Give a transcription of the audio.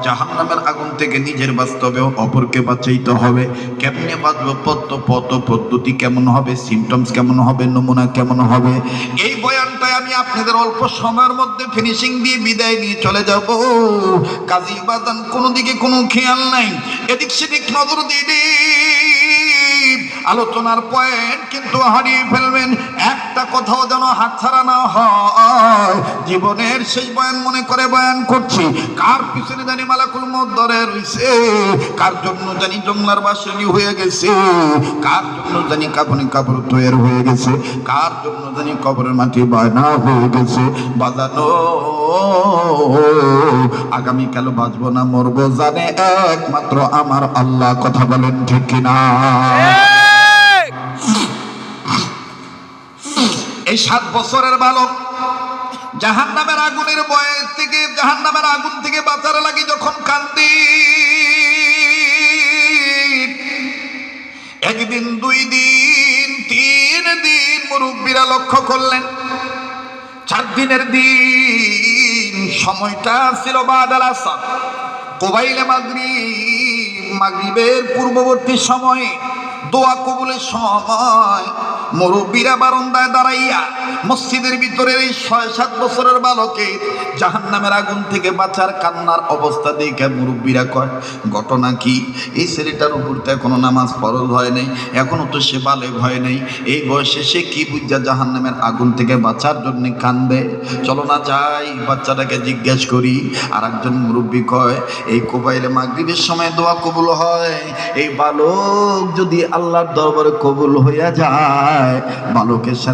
জাহান্নামের আগুন থেকে নিজের বাঁচতে অপরকে বাঁচাইতে হবে। কেমনে বাঁচবো, পদ্ধতি কেমন হবে, সিমটমস কেমন হবে, নমুনা কেমন হবে, এই বয়ানটাই আমি আপনাদের অল্প সময়ের মধ্যে ফিনিশিং দিয়ে বিদায় নিয়ে চলে যাব। কাজী বাদান কোনো দিকে কোনো খেয়াল নাই, এদিক সেদিক নজর দিয়ে আলোচনার পয়েন্ট কিন্তু হারিয়ে ফেলবেন। একটা কথাও যেন হাতছাড়া না হয়। জীবনের সেই বয়ান মনে করে বয়ান করছি, কার পিছনে জানি মালাকুল মউত ধরে রইছে, কার জন্য জানি জংলার বাসনি হয়ে গেছে, কার জন্য জানি কাপড়ে কাপড় তৈরি হয়ে গেছে, কার জন্য জানি কবরের মাটি বায়না হয়ে গেছে। বাজানো আগামীকাল বাঁচবো না মরবো জানে একমাত্র আমার আল্লাহ। কথা বলেন ঠিক কিনা? এই 7 বছরের বালক জাহান্নামের আগুনের ভয় থেকে, জাহান্নামের আগুন থেকে বাঁচার লাগি যখন কান্দি, একদিন 2 দিন 3 দিন মুরব্বীরা লক্ষ্য করলেন, 4 দিনের দিন সময়টা ছিল বাদাল আসর, কোবাইলে মাগরিবের পূর্ববর্তী সময়ে, দোয়া কবুলের সময়। মুরব্বীরা বারান্দায় দাঁড়াইয়া মসজিদের ভিতরে এই 6-7 বছরের বালকে জাহান্নামের আগুন থেকে বাঁচার কান্নার অবস্থা দেখে মুরব্বীরা কয়, ঘটনা কি? এই ছেলেটার উপর তো এখনো নামাজ ফরজ হয় নাই, এখনো তো সে বালেগ হয় নাই, এই বয়সে সে কি বুঝা জাহান্নামের আগুন থেকে বাঁচার জন্য কান্দে? চলো না যাই বাচ্চাটাকে জিজ্ঞেস করি। আর একজন মুরব্বী কয়, এই কোবাইলে মাগরিবের সময় দোয়া কবুল হয়, এই বালক যদি আল্লাহর দরবারে কবুল হইয়া যায়, বালকের সাথে